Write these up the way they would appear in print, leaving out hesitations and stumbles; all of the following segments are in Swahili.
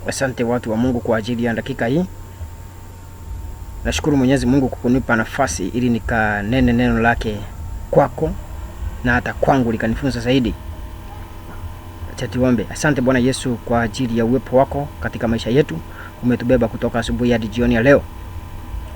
Asante watu wa Mungu kwa ajili ya dakika hii. Nashukuru Mwenyezi Mungu kukunipa nafasi ili nikanene neno lake kwako na hata kwangu likanifunza zaidi. Acha tuombe. Asante Bwana Yesu kwa ajili ya uwepo wako katika maisha yetu. Umetubeba kutoka asubuhi hadi jioni ya leo.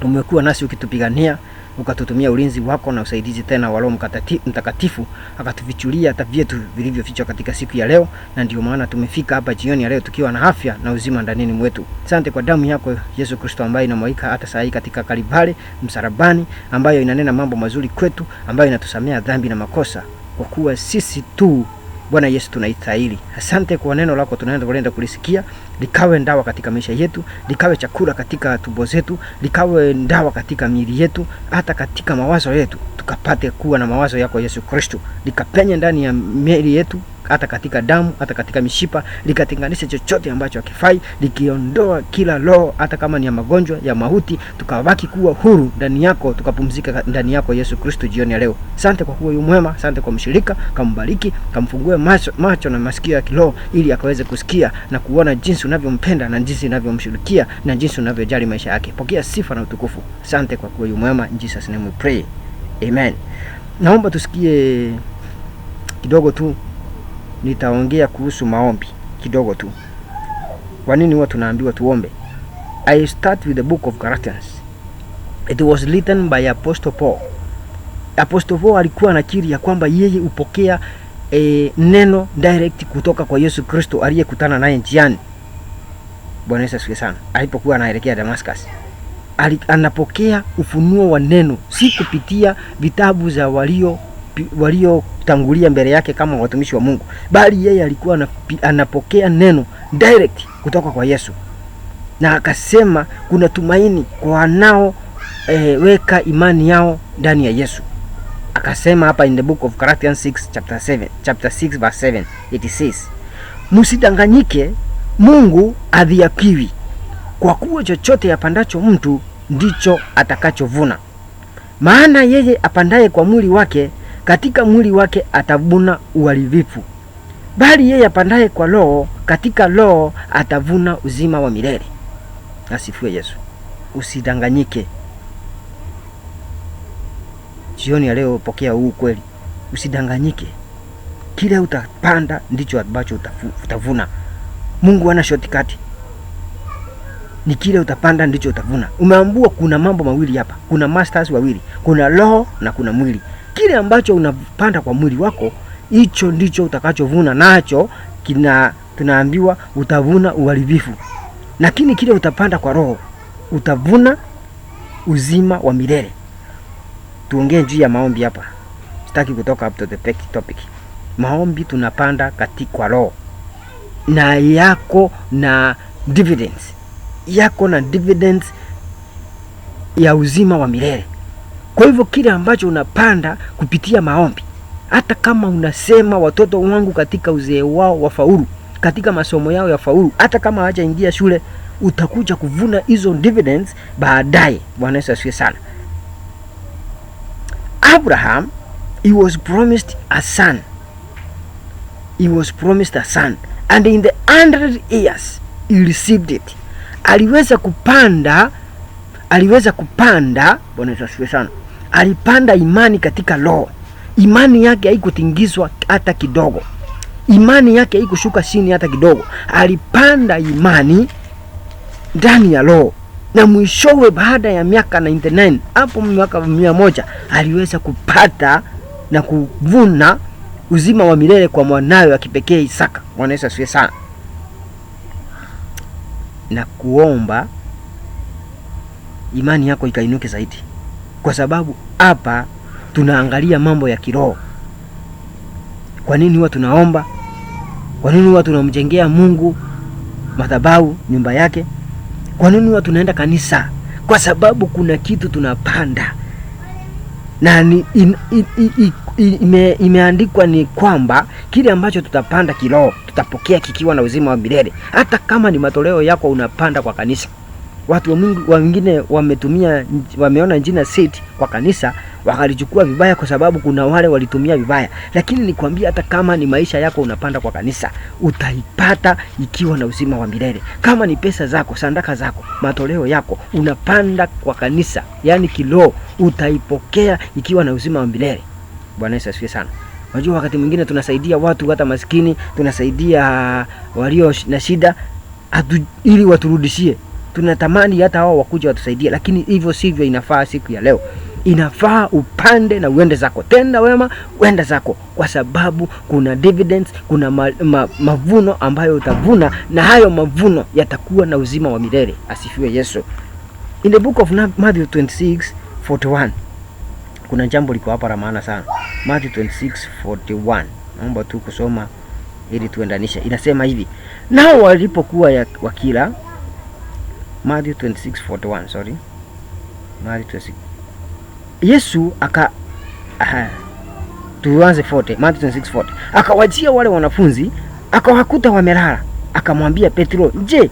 Umekuwa nasi ukitupigania, ukatutumia ulinzi wako na usaidizi tena wa Roho Mtakatifu, akatufichulia hata vyetu vilivyofichwa katika siku ya leo, na ndio maana tumefika hapa jioni ya leo tukiwa na afya na uzima ndani mwetu. Asante kwa damu yako Yesu Kristo ambayo inamwagika hata saa hii katika Kalvari msalabani, ambayo inanena mambo mazuri kwetu, ambayo inatusamea dhambi na makosa, kwa kuwa sisi tu Bwana Yesu tunaistahili. Asante kwa neno lako tunaenda kulisikia, likawe ndawa katika maisha yetu, likawe chakula katika tumbo zetu, likawe ndawa katika miili yetu, hata katika mawazo yetu, tukapate kuwa na mawazo yako Yesu Kristo, likapenye ndani ya miili yetu, hata katika damu, hata katika mishipa, likatenganisha chochote ambacho hakifai, likiondoa kila roho hata kama ni ya magonjwa, ya mauti, tukabaki kuwa huru ndani yako, tukapumzika ndani yako Yesu Kristo jioni ya leo. Asante kwa kuwa yu mwema, asante kwa mshirika, kambariki, kamfungue macho na masikio ya kiroho ili akaweze kusikia na kuona jinsi unavyompenda na jinsi unavyomshirikia na jinsi unavyojali maisha yake. Pokea sifa na utukufu. Asante kwa kuwa yu mwema. In Jesus name we pray. Amen. Naomba tusikie kidogo tu. Nitaongea kuhusu maombi kidogo tu. Kwa nini huwa tunaambiwa tuombe? I start with the book of Galatians. It was written by Apostle Paul. Apostle Paul alikuwa anakiri ya kwamba yeye upokea neno direct kutoka kwa Yesu Kristo aliyekutana naye njiani. Bwana Yesu asifiwe sana. Alipokuwa anaelekea Damascus, anapokea ufunuo wa neno, si kupitia vitabu za walio tangulia mbele yake kama watumishi wa Mungu, bali yeye alikuwa anapokea neno direct kutoka kwa Yesu. Na akasema kuna tumaini kwa wanao weka imani yao ndani ya Yesu. Akasema hapa in the book of Galatians 6 chapter 6 verse 7, it says, "Msidanganyike, Mungu adhiakiwi, kwa kuwa chochote yapandacho mtu ndicho atakachovuna. Maana yeye apandaye kwa mwili wake, katika mwili wake atavuna uharibifu, bali yeye apandaye kwa roho, katika roho atavuna uzima wa milele." Asifiwe Yesu. Usidanganyike. Jioni ya leo pokea huu kweli. Usidanganyike. Kile utapanda ndicho ambacho utavuna. Mungu hana shortcut. Ni kile utapanda ndicho utavuna. Umeambiwa kuna mambo mawili hapa. Kuna masters wawili. Kuna roho na kuna mwili. Kile ambacho unapanda kwa mwili wako, hicho ndicho utakachovuna nacho. Tunaambiwa utavuna uharibifu. Lakini kile utapanda kwa roho, utavuna uzima wa milele. Tuongee juu ya maombi hapa. Sitaki kutoka up to the topic. Maombi tunapanda katika roho, na yako na dividends. Yako na dividends ya uzima wa milele. Kwa hivyo kile ambacho unapanda kupitia maombi, hata kama unasema watoto wangu katika uzee wao wafaulu, katika masomo yao yafaulu, hata kama hawajaingia shule, utakuja kuvuna hizo dividends baadaye. Bwana Yesu asifiwe sana. Abraham, he was promised a son. He was promised a son, and in the 100 years he received it. Aliweza kupanda. Bwana Yesu asifiwe sana. Alipanda imani katika roho. Imani yake haikutingizwa hata kidogo. Imani yake haikushuka chini hata kidogo. Alipanda imani ndani ya roho. Na mwishowe baada ya miaka 99, hapo miaka 100, aliweza kupata na kuvuna uzima wa milele kwa mwanawe wa kipekee Isaka. Bwana Yesu asifiwe sana. Na kuomba imani yako ikainuke zaidi, kwa sababu hapa tunaangalia mambo ya kiroho. Kwa nini huwa tunaomba? Kwa nini huwa tunamjengea Mungu madhabahu, nyumba yake? Kwa nini huwa tunaenda kanisa? Kwa sababu kuna kitu tunapanda. Na imeandikwa ni kwamba kile ambacho tutapanda kiroho, tutapokea kikiwa na uzima wa milele. Hata kama ni matoleo yako unapanda kwa kanisa, Watu wa Mungu wengine wameona jina seat kwa kanisa wakalichukua vibaya, kwa sababu kuna wale walitumia vibaya. Lakini nikwambia, hata kama ni maisha yako unapanda kwa kanisa, utaipata ikiwa na uzima wa milele. Kama ni pesa zako, sadaka zako, matoleo yako unapanda kwa kanisa, yani kiroho, utaipokea ikiwa na uzima wa milele. Bwana Yesu asifiwe sana. Unajua wakati mwingine tunasaidia watu hata maskini, tunasaidia walio na shida ili waturudishie. Tunatamani hata hao wakuja watusaidie, lakini hivyo sivyo inafaa siku ya leo. Inafaa upande na uende zako. Tenda wema, uende zako, kwa sababu kuna dividends, kuna mavuno ambayo utavuna, na hayo mavuno yatakuwa na uzima wa milele. Asifiwe Yesu. In the book of Matthew 26:41 kuna jambo liko hapa la maana sana. Matthew 26:41. Naomba tu kusoma ili tuendanishe. Inasema hivi: nao walipokuwa wakila, Matthew 26:41, sorry. Matthew 26. Yesu tuanze 40. Matthew 26:40. Akawajia wale wanafunzi, akawakuta wamelala. Akamwambia Petro, "Je,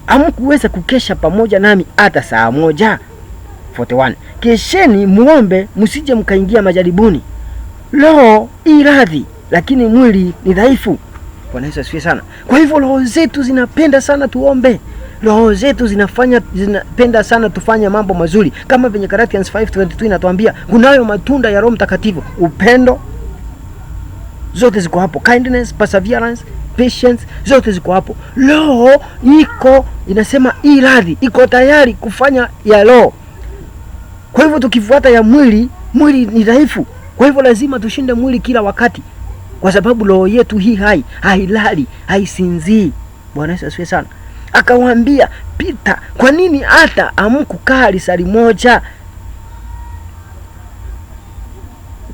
hamkuweza kukesha pamoja nami hata saa moja?" 41. Kesheni muombe, msije mkaingia majaribuni. Roho i radhi, lakini mwili ni dhaifu. Bwana Yesu asifiwe sana. Kwa hivyo roho zetu zinapenda sana tuombe. Roho zetu zinapenda sana tufanye mambo mazuri, kama venye Galatians 5:22 inatuambia kunayo matunda ya Roho Mtakatifu: upendo, zote ziko hapo; kindness, perseverance, patience, zote ziko hapo. Roho iko inasema radhi, iko tayari kufanya ya roho. Kwa hivyo tukifuata ya mwili ni dhaifu. Kwa hivyo lazima tushinde mwili kila wakati, kwa sababu roho yetu hii hailali, haisinzii. Bwana Yesu asifiwe sana. Akawaambia, "Pita, kwa nini hata hamkukaa lisali moja?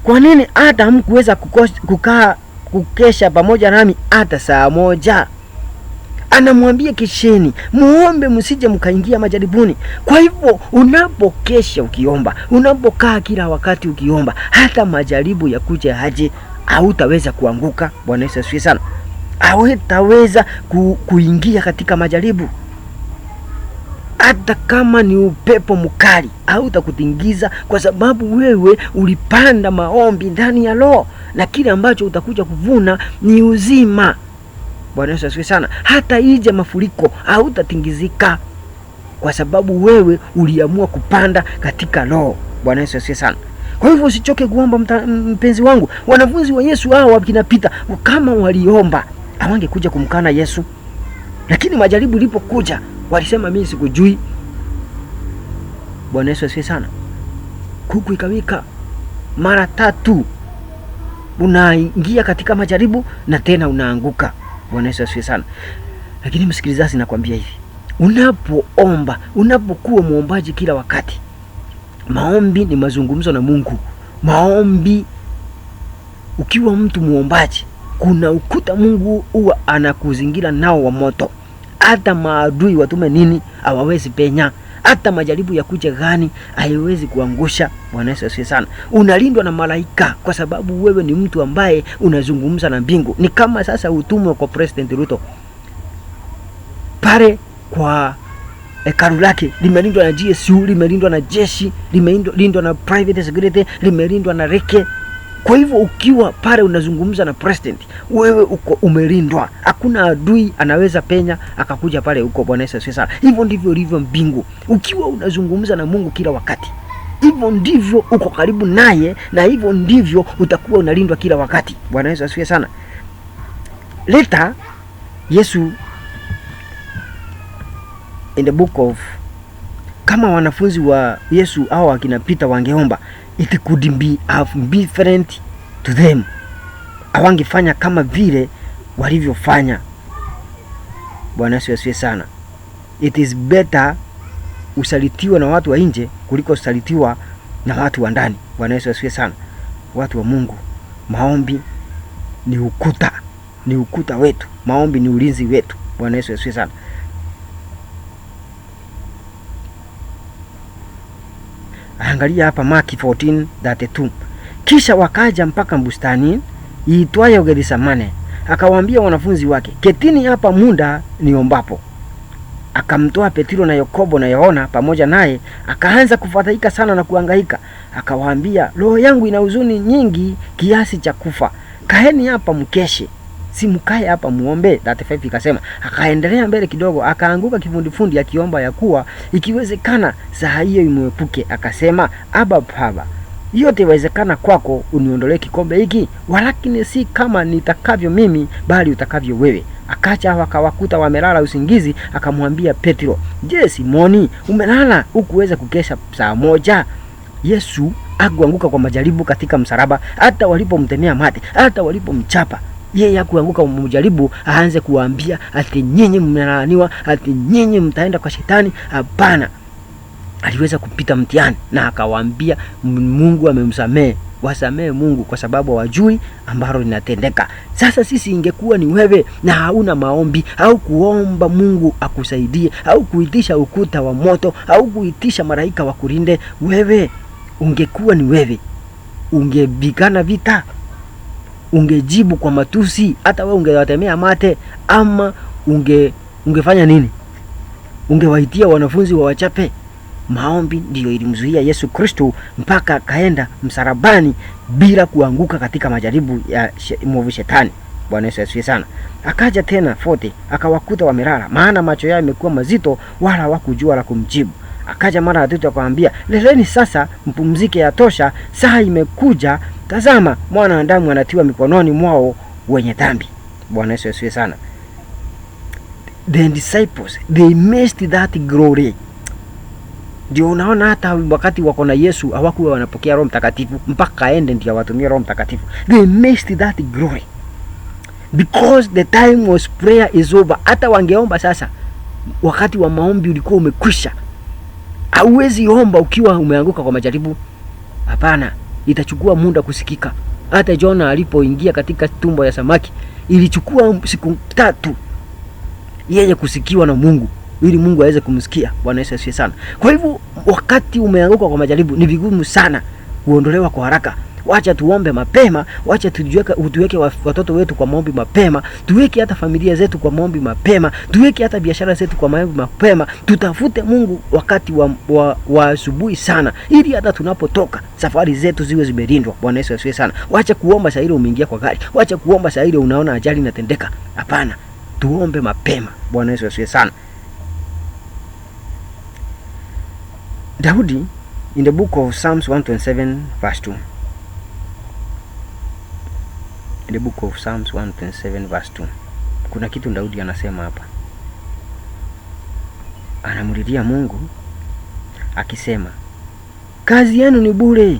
Kwa nini hata hamkuweza kukesha pamoja nami hata saa moja?" Anamwambia kesheni, muombe msije mkaingia majaribuni. Kwa hivyo unapokesha ukiomba, unapokaa kila wakati ukiomba, hata majaribu ya kuja haje, hautaweza kuanguka. Bwana Yesu asifiwe sana. Hawetaweza kuingia katika majaribu. Hata kama ni upepo mkali hautakutingiza, kwa sababu wewe ulipanda maombi ndani ya roho, na kile ambacho utakuja kuvuna ni uzima. Bwana Yesu asifiwe sana. Hata ije mafuriko hautatingizika, kwa sababu wewe uliamua kupanda katika roho. Bwana Yesu asifiwe sana. Kwa hivyo usichoke kuomba, mpenzi wangu. Wanafunzi wa Yesu hao wakinapita, kama waliomba hawangekuja kumkana Yesu, lakini majaribu ilipokuja walisema, "Mimi sikujui." Bwana Yesu asifiwe sana. Kuku ikawika mara 3. Unaingia katika majaribu na tena unaanguka. Bwana Yesu asifiwe sana. Lakini msikilizaji, nakwambia hivi, unapoomba, unapokuwa muombaji kila wakati, maombi ni mazungumzo na Mungu. Maombi, ukiwa mtu muombaji, kuna ukuta Mungu huwa anakuzingira nao wa moto. Hata maadui watume nini hawawezi penya. Hata majaribu ya kuja gani haiwezi kuangusha. Bwana Yesu asifiwe sana. Unalindwa na malaika, kwa sababu wewe ni mtu ambaye unazungumza na mbingu. Ni kama sasa utumwa kwa President Ruto pale kwa hekalu lake, limelindwa na GSU, limelindwa na jeshi, limelindwa na private security, limelindwa na reke. Kwa hivyo ukiwa pale unazungumza na president, wewe uko umelindwa. Hakuna adui anaweza penya akakuja pale huko. Bwana Yesu asifiwe sana. Hivyo ndivyo ilivyo mbingu. Ukiwa unazungumza na Mungu kila wakati, hivyo ndivyo uko karibu naye, na hivyo ndivyo utakuwa unalindwa kila wakati. Bwana Yesu asifiwe sana. Later Yesu in the book of, kama wanafunzi wa Yesu au wakina Peter wangeomba, it could be different to them. Hawangefanya kama vile walivyofanya. Bwana Yesu asifiwe sana. It is better usalitiwa na watu wa nje kuliko usalitiwa na watu wa ndani. Bwana Yesu asifiwe sana. Watu wa Mungu, maombi ni ukuta, ni ukuta wetu. Maombi ni ulinzi wetu. Bwana Yesu asifiwe sana. Angalia hapa Mark 14:32. Kisha wakaja mpaka bustani iitwayo Getsemane, akawaambia wanafunzi wake, "Ketini hapa muda niombapo." akamtoa Petro na Yakobo na Yohana pamoja naye, akaanza kufadhaika sana na kuhangaika. Akawaambia, roho yangu ina huzuni nyingi kiasi cha kufa. Kaeni hapa mkeshe. Si mkae hapa muombe. 35 ikasema, akaendelea mbele kidogo, akaanguka kifundifundi akiomba ya kuwa ikiwezekana saa hiyo imwepuke. Akasema, Aba Baba, yote yawezekana kwako, uniondolee kikombe hiki, walakini si kama nitakavyo mimi, bali utakavyo wewe. Akacha akawakuta wamelala usingizi. Akamwambia Petro, je, Simoni, umelala hukuweza kukesha saa moja? Yesu hakuanguka kwa majaribu katika msalaba, hata walipomtemea mate, hata walipomchapa. Yeye hakuanguka kwa majaribu aanze kuambia ati nyinyi mmelaniwa, ati nyinyi mtaenda kwa shetani. Hapana. Aliweza kupita mtihani na akawaambia Mungu amemsamehe. Wasamehe Mungu kwa sababu hawajui ambalo linatendeka. Sasa sisi ingekuwa ni wewe na hauna maombi au kuomba Mungu akusaidie au kuitisha ukuta wa moto au kuitisha malaika wa kulinde, wewe ungekuwa ni wewe, ungebigana vita, ungejibu kwa matusi, hata wewe ungewatemea mate, ama ungefanya nini? Ungewaitia wanafunzi wa wachape. Maombi ndiyo ilimzuia Yesu Kristo mpaka kaenda msalabani bila kuanguka katika majaribu ya mwovu shetani. Bwana Yesu asifiwe sana. Akaja tena 40, akawakuta wamelala, maana macho yao yamekuwa mazito, wala hawakujua la kumjibu. Akaja mara ya tatu akamwambia, leleni sasa, mpumzike, yatosha, saa imekuja. Tazama, mwana wa Adamu anatiwa mikononi mwao wenye dhambi. Bwana Yesu asifiwe sana. The disciples, they missed that glory. Ndio unaona hata wakati wako na Yesu hawakuwa wanapokea Roho Mtakatifu mpaka aende ndio watumie Roho Mtakatifu. They missed that glory because the time was prayer is over. Hata wangeomba sasa, wakati wa maombi ulikuwa umekwisha. Hauwezi omba ukiwa umeanguka kwa majaribu. Hapana, itachukua muda kusikika. Hata Jona alipoingia katika tumbo ya samaki, ilichukua siku 3 yeye kusikiwa na Mungu, ili Mungu aweze kumsikia. Bwana Yesu asifiwe sana. Kwa hivyo wakati umeanguka kwa majaribu ni vigumu sana kuondolewa kwa haraka. Wacha tuombe mapema, wacha tuweke watoto wetu kwa maombi mapema, tuweke hata familia zetu kwa maombi mapema, tuweke hata biashara zetu kwa maombi mapema. Tutafute Mungu wakati wa asubuhi sana, ili hata tunapotoka safari zetu ziwe zimelindwa. Bwana Yesu asifiwe sana. Wacha kuomba saa ile umeingia kwa gari, wacha kuomba saa ile unaona ajali inatendeka. Hapana, tuombe mapema. Bwana Yesu asifiwe sana. Daudi in the book of Psalms 127 verse 2. In the book of Psalms 127 verse 2. Kuna kitu Daudi anasema hapa. Anamulilia Mungu akisema, kazi yenu ni bure.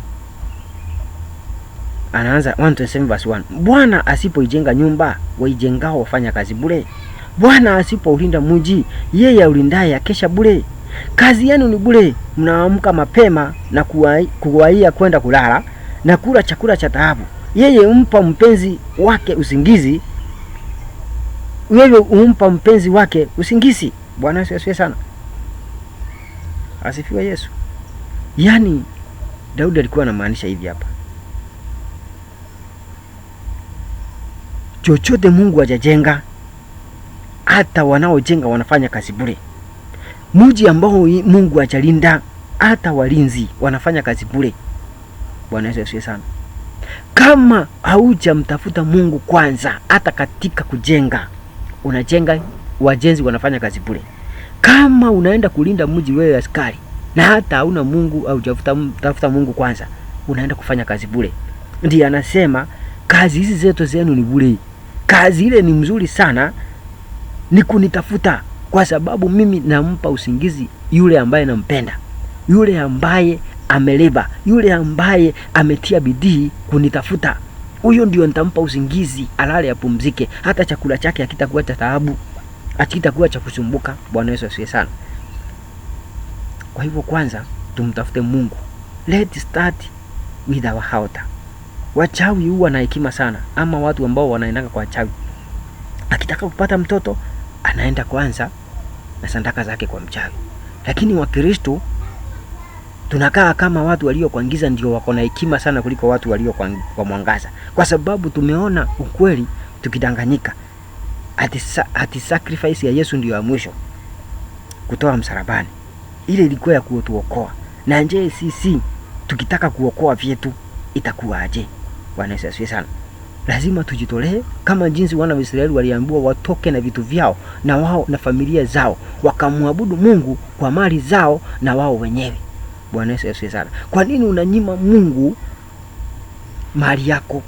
Anaanza 127 verse 1. Bwana asipoijenga nyumba, waijengao wafanya kazi bure. Bwana asipoulinda mji, yeye aulindaye akesha bure. Kazi yenu ni bure, mnaamka mapema na kuwaia kwenda kulala na kula chakula cha taabu. Yeye umpa mpenzi wake usingizi. Wewe umpa mpenzi wake usingizi. Bwana Yesu asifiwe sana. Asifiwe Yesu. Yaani Daudi alikuwa anamaanisha hivi hapa. Chochote Mungu hajajenga, hata wanaojenga wanafanya kazi bure. Mji ambao Mungu hajalinda, hata walinzi wanafanya kazi bure. Bwana Yesu asifiwe sana. Kama haujamtafuta Mungu kwanza, hata katika kujenga, unajenga, wajenzi wanafanya kazi bure. Kama unaenda kulinda mji wewe askari, na hata hauna Mungu au hujatafuta Mungu kwanza, unaenda kufanya kazi bure. Ndiye anasema kazi hizi zetu zenu ni bure. Kazi ile ni mzuri sana, ni kunitafuta, kwa sababu mimi nampa usingizi yule ambaye nampenda, yule ambaye ameleba, yule ambaye ametia bidii kunitafuta. Huyo ndio nitampa usingizi, alale apumzike. Hata chakula chake hakitakuwa cha taabu, hakitakuwa cha kusumbuka. Bwana Yesu asifiwe sana. Kwa hivyo kwanza tumtafute Mungu. Let's start with our altar. Wachawi huwa na hekima sana, ama watu ambao wanaendanga kwa wachawi. Akitaka kupata mtoto, anaenda kwanza na sadaka zake kwa mchawi. Lakini Wakristo tunakaa kama watu walio kwa giza ndio wako na hekima sana kuliko watu walio kwa mwangaza. Kwa sababu tumeona ukweli tukidanganyika. Ati sacrifice ya Yesu ndio ya mwisho. kutoa msalabani. Ile ilikuwa ya kutuokoa. Na je, sisi tukitaka kuokoa vyetu itakuwa aje? Bwana Yesu asifiwe sana. Lazima tujitolee kama jinsi wana wa Israeli waliambiwa watoke na vitu vyao na wao na familia zao wakamwabudu Mungu kwa mali zao na wao wenyewe. Bwana Yesu asifiwe sana. Kwa nini unanyima Mungu mali yako?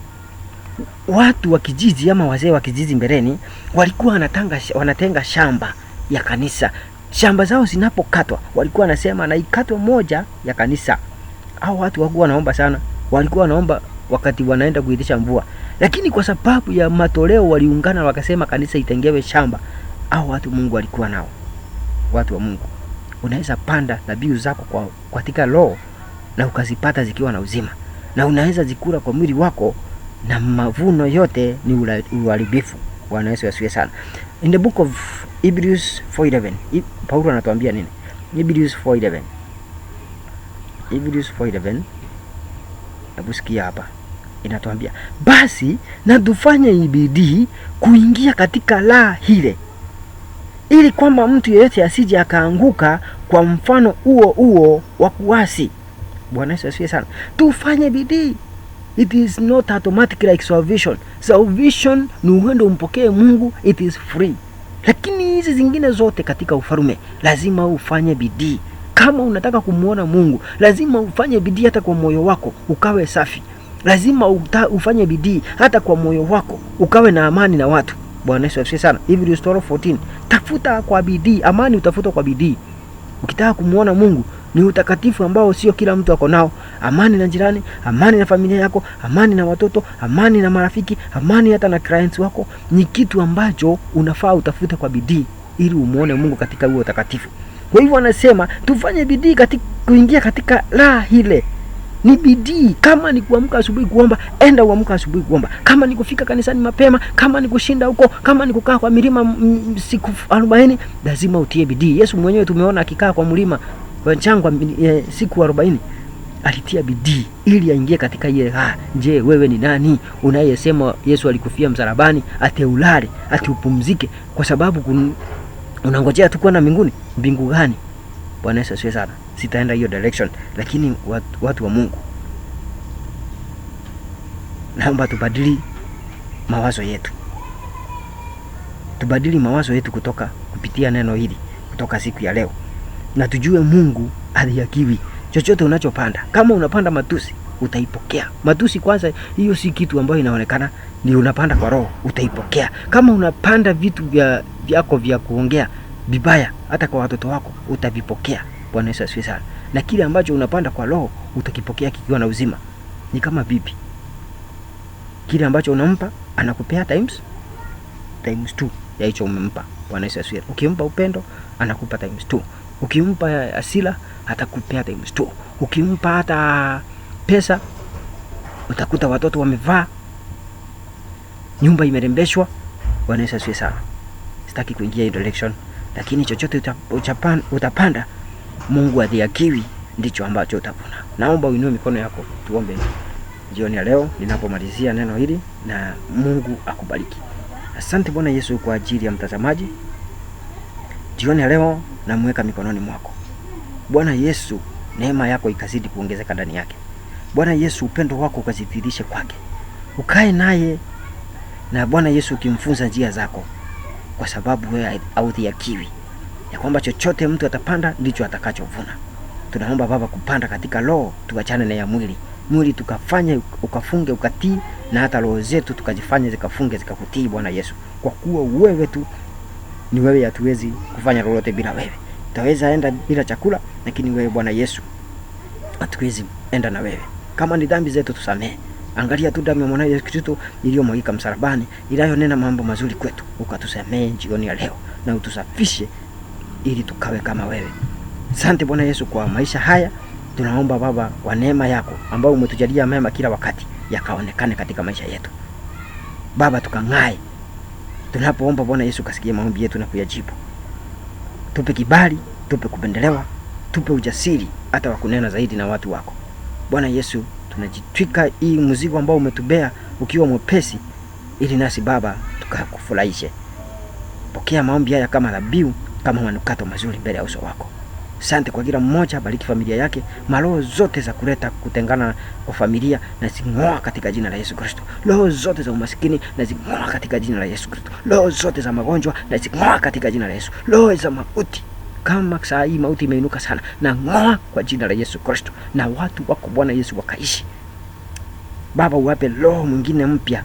Watu wa kijiji ama wazee wa kijiji mbeleni walikuwa wanatenga shamba ya kanisa. Shamba zao zinapokatwa walikuwa wanasema na ikatwe moja ya kanisa. Hao watu walikuwa wanaomba sana. Walikuwa wanaomba wakati wanaenda kuitisha mvua. Lakini kwa sababu ya matoleo waliungana wakasema kanisa itengewe shamba. Hao watu Mungu alikuwa nao. Watu wa Mungu, unaweza panda dhabihu zako katika roho na ukazipata zikiwa na uzima. Na unaweza zikula kwa mwili wako na mavuno yote ni uharibifu. Bwana Yesu asifiwe sana. In the book of Hebrews 4:11, Paulo anatuambia nini? Hebrews 4:11. Hebrews 4:11. Hebu sikia hapa. Inatuambia, basi na tufanye bidii kuingia katika raha ile, ili kwamba mtu yeyote asije akaanguka kwa mfano huo wa kuasi. Bwana Yesu asifiwe sana. Tufanye bidii. It is not automatic like salvation. Salvation ni uende umpokee Mungu, it is free. Lakini hizi zingine zote katika ufalme lazima ufanye bidii. Kama unataka kumuona Mungu, lazima ufanye bidii hata kwa moyo wako ukawe safi. Lazima ufanye bidii hata kwa moyo wako ukawe na amani na watu. Bwana Yesu asifiwe sana. Hebrews 12:14. Tafuta kwa bidii, amani utafuta kwa bidii. Ukitaka kumuona Mungu ni utakatifu ambao sio kila mtu ako nao. Amani na jirani, amani na familia yako, amani na watoto, amani na marafiki, amani hata na clients wako, ni kitu ambacho unafaa utafute kwa bidii ili umuone Mungu katika huo utakatifu. Kwa hivyo anasema tufanye bidii katika kuingia katika raha ile. Ni bidii. Kama ni kuamka asubuhi kuomba, enda uamka asubuhi kuomba. Kama ni kufika kanisani mapema, kama ni kushinda huko, kama ni kukaa kwa milima siku 40, lazima utie bidii. Yesu mwenyewe tumeona akikaa kwa mlima kwa changwa siku 40, alitia bidii ili aingie katika ile raha. Je, wewe ni nani unayesema Yesu alikufia msalabani ate ulale, ate upumzike kwa sababu unangojea tu kwenda mbinguni? Mbingu gani? Bwana Yesu asifiwe sana. Sitaenda hiyo direction, lakini watu wa Mungu, naomba tubadili mawazo yetu. Tubadili mawazo yetu kupitia neno hili kutoka siku ya leo. Na tujue Mungu aliakiwi. Chochote unachopanda, kama unapanda matusi, utaipokea. Matusi kwanza, hiyo si kitu ambayo inaonekana, ni unapanda kwa roho, utaipokea. Kama unapanda vitu vyako vya kuongea vibaya hata kwa watoto wako, utavipokea. Bwana Yesu asifiwe sana. Na kile ambacho unapanda kwa roho utakipokea kikiwa na uzima. Ni kama bibi. Kile ambacho unampa anakupea times 2 ya hicho umempa. Bwana Yesu asifiwe. Ukimpa upendo anakupa times 2. Ukimpa hasira atakupea times 2. Ukimpa hata pesa utakuta watoto wamevaa, nyumba imerembeshwa. Bwana Yesu asifiwe sana. Sitaki kuingia in direction, lakini chochote utapanda, Mungu adhiakiwi, ndicho ambacho utavuna. Naomba uinue mikono yako tuombe jioni ya leo ninapomalizia neno hili, na Mungu akubariki. Asante Bwana Yesu kwa ajili ya mtazamaji. Jioni ya leo namweka mikononi mwako. Bwana Yesu, neema yako ikazidi kuongezeka ndani yake. Bwana Yesu, upendo wako ukazidhihirishe kwake. Ukae naye, na Bwana Yesu ukimfunza njia zako, kwa sababu wewe haudhiakiwi, ya kwamba chochote mtu atapanda ndicho atakachovuna. Tunaomba Baba kupanda katika roho, tuachane na ya mwili tukafanye ukafunge ukatii, na hata roho zetu tukajifanye zikafunge zikakutii Bwana Yesu, kwa kuwa wewe tu ni wewe, hatuwezi kufanya lolote bila wewe. Tutaweza enda bila chakula, lakini wewe Bwana Yesu hatuwezi enda na wewe. Kama ni dhambi zetu tusamehe. Angalia tu damu ya mwana Yesu Kristo iliyomwagika msalabani, inayonena mambo mazuri kwetu. Ukatusamehe jioni ya leo na utusafishe ili tukawe kama wewe. Asante Bwana Yesu kwa maisha haya. Tunaomba Baba wa neema yako ambao umetujalia mema kila wakati yakaonekane katika maisha yetu. Baba, tukang'ae tunapoomba. Bwana Yesu kasikie maombi yetu na kuyajibu. Tupe kibali, tupe kupendelewa, tupe ujasiri hata wa kunena zaidi na watu wako. Bwana Yesu, tunajitwika hii mzigo ambao umetubea ukiwa mwepesi, ili nasi Baba tukakufurahishe. Pokea maombi haya kama dhabihu kama manukato mazuri mbele ya uso wako. Asante kwa kila mmoja, bariki familia yake. Maroho zote za kuleta kutengana kwa familia na zing'oa katika jina la Yesu Kristo. Roho zote za umaskini na zing'oa katika jina la Yesu Kristo. Roho zote za magonjwa na zing'oa katika jina la Yesu. Roho za mauti, kama saa hii mauti imeinuka sana, na ng'oa kwa jina la Yesu Kristo. Na watu wako Bwana Yesu wakaishi. Baba, uwape roho mwingine mpya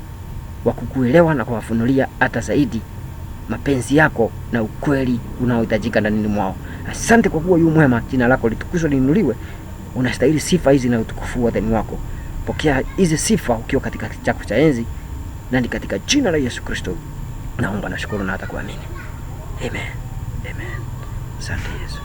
wa kukuelewa na kuwafunulia hata zaidi mapenzi yako na ukweli unaohitajika ndani mwao. Asante kwa kuwa yu mwema, jina lako litukuzwe, liinuliwe. Unastahili sifa hizi na utukufu wote ni wako. Pokea hizi sifa ukiwa katika kiti chako cha enzi, na ni katika jina la Yesu Kristo naomba na shukuru na hata kuamini. Amen. Amen. Asante Yesu.